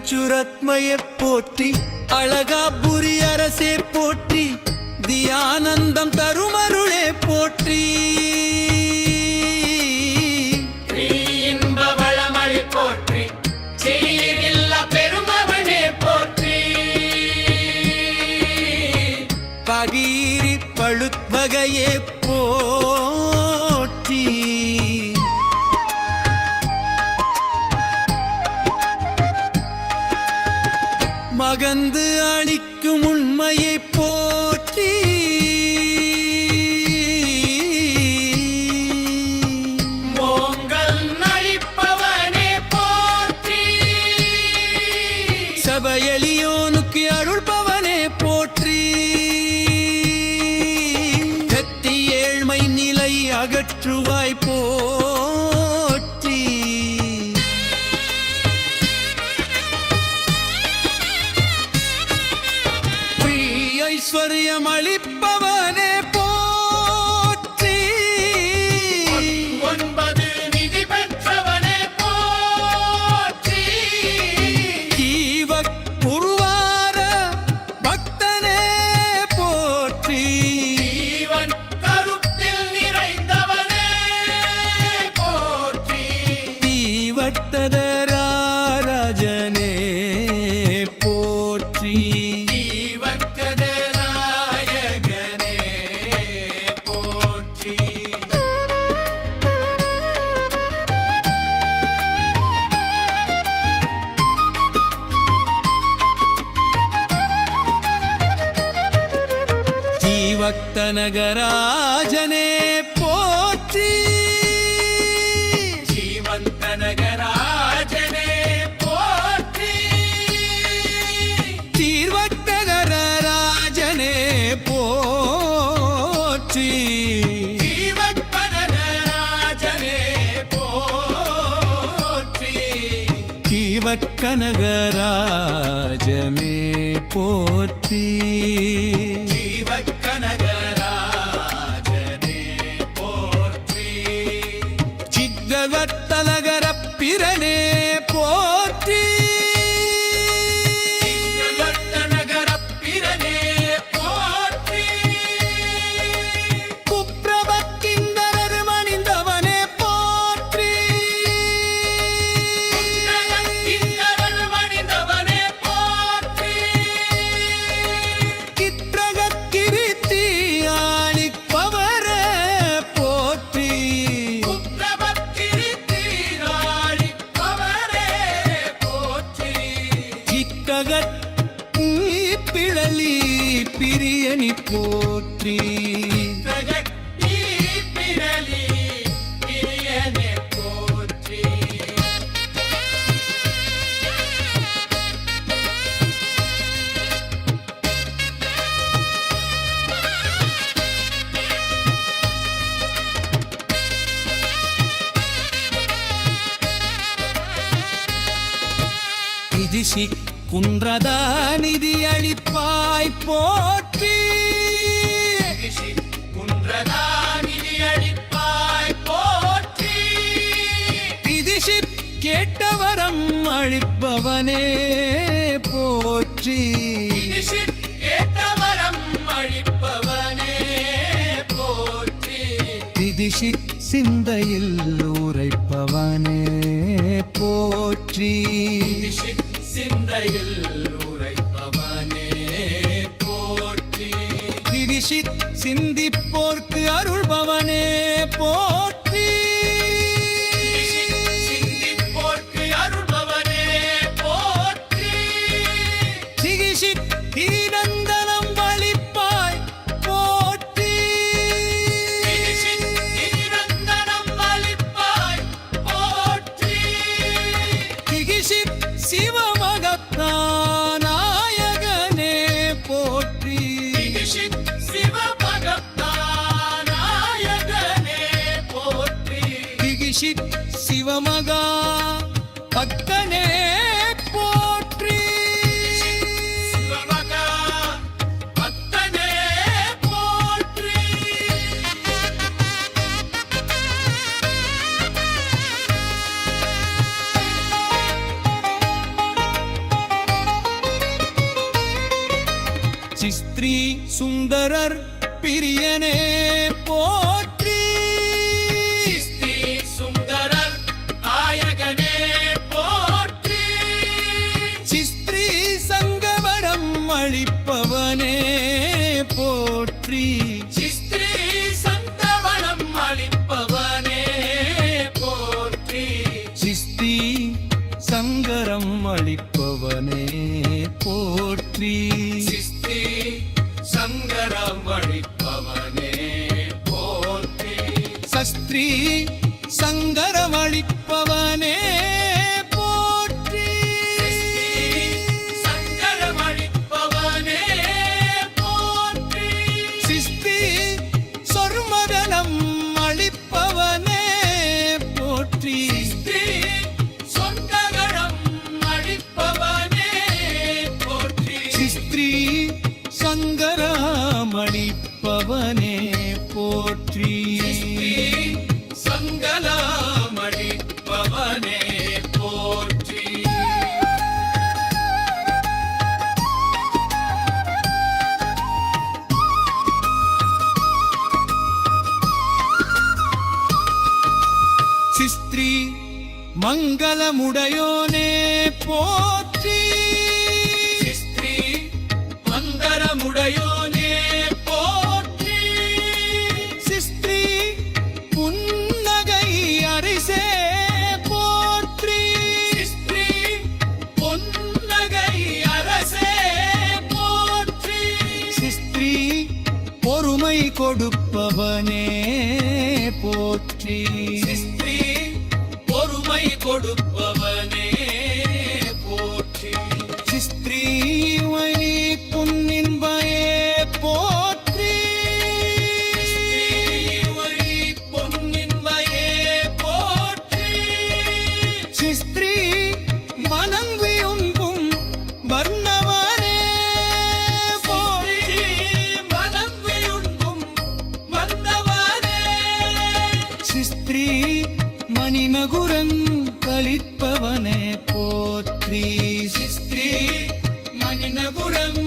அச்சுரத்மய போற்றி, அழகாபுரி அரசே போற்றி, தியானந்தம் தருமருளே போற்றி. இன்பவளமழி போற்றி, சீரில்ல பெருமவனே போற்றி. பகீரி பழுத்வகையே போற்றி. மகந்து அளிக்கும் உண்மையை போற்றி. மோங்கல் நளிப்பவனே போற்றி. சபையலியோனுக்கு அருள்பவனே போற்றி. கத்தி ஏழ்மை நிலை அகற்றுவாய் போற்றி. ஐஸ்வர்யம் அளிப்பவனே போற்றி. ஒன்பது நிதி பெற்றவனே போற்றி. ஜீவக் புருவார பக்தனே போற்றி. ஜீவன் கருத்தில் நிறைந்தவனே போற்றி. தீவட்டதராஜனே போற்றி. பக்தநகராஜனே போற்றி. ஜீவந்தநகராஜனே போற்றி. தீர்வக்தநகராஜனே போற்றி. ஜீவக்கனகராஜனே போற்றி. ஜீவக்கனகராஜனே போற்றி. கனகராஜனே போற்றி. சித்தவர்த்தனகரப்பிரனே போற்றி. சித்தவர்த்தனகரப்பிரனே போற்றி. குப்ரவக்கிந்தரர் மணிந்தவனே போற்றி. குப்ரவக்கிந்தரர் மணிந்தவனே போற்றி. கித்ரகக்கிரித்தி ஆளிப்பவரே போற்றி. குப்ரவக்கிரித்திராளிப்பவரே போற்றி. சிக்ககத் பிழலி பிரியனி போற்றி. ஜகத்தி பிறலி பிரியனே போற்றி. இதிசி குன்றதா நிதி அளிப்பாய் போற்றி. குன்றதா நிதியளிப்பாய் போற்றி. இதிசி கேட்டவரம் அளிப்பவனே போற்றி. இனிஷித் கேட்டவரம் அளிப்பவனே போற்றி. திதிஷி சிந்தையில் உரைப்பவனே போற்றி. இனிஷித் சிந்தையில் உரைப்பவனே போற்றி. திதிஷி சிந்திப்போர்க்கு அருள்பவனே போற்றி. சிந்திப்போர்க்கு அருள்பவனே போற்றி. சிகிஷி தீனந்தனம் அளிப்பாய் போற்றி. இனிஷித் நிரந்தரம் அளிப்பாய் போற்றி. திகிஷி சிவமகத்தாநாயகனே போற்றி. இனிஷித் சிவபகத்தாநாயகனே போற்றி. திகிஷி சிவமகா பக்தனே போற்றி. சிவமகா பக்தனே போற்றி. சிஸ்திரி சுந்தரர் பிரியனே போற்றி சிஸ்தி சுந்தரர் நாயகனே போற்றி சிஸ்திரி சங்கவரம் அளிப்பவனே போற்றி சிஸ்திரி சந்தவனம் அளிப்பவனே போற்றி சிஸ்தி சங்கரம் அளிப்பவனே போற்றி சிஸ்தி சங்கரம் அளிப்பவனே போற்றி சஸ்திரி சங்கரம் அளிப்பவனே போற்றி சங்கரம் அளிப்பவனே போற்றி சிஸ்தி சொர்மதனம் அளிப்பவனே போற்றி சிஸ்தி சொந்தகரம் அளிப்பவனே போற்றி சிஸ்திரி சங்கரம் அளிப்பவனே போற்றி சங்கலம் அளிப்பவனே போற்றி சிஸ்திரி மங்களமுடையோனே போற்றி சிஸ்தி மந்தரமுடையோனே போற்றி சிஸ்திரி புன்னகை அரிசே போற்றி சிஸ்தி பொன்னகை அரசே போற்றி சிஸ்திரி பொறுமை கொடுப்பவனே போற்றி சிஸ்தி பொறுமை கொடுப்பவனே போற்றி சிஸ்திரி மணி புன்னின்பயே போற்றி வழி பொன்னின்மையே போற்றி சிஸ்திரி மனங்கியுங்கும் வர்ணவனே போற்றி மனம் விழுங்கும் வந்தவனே சிஸ்திரி மணிமகுரன் கலிப்பவனே போற்றி சிஸ்தி மணிநகுரம்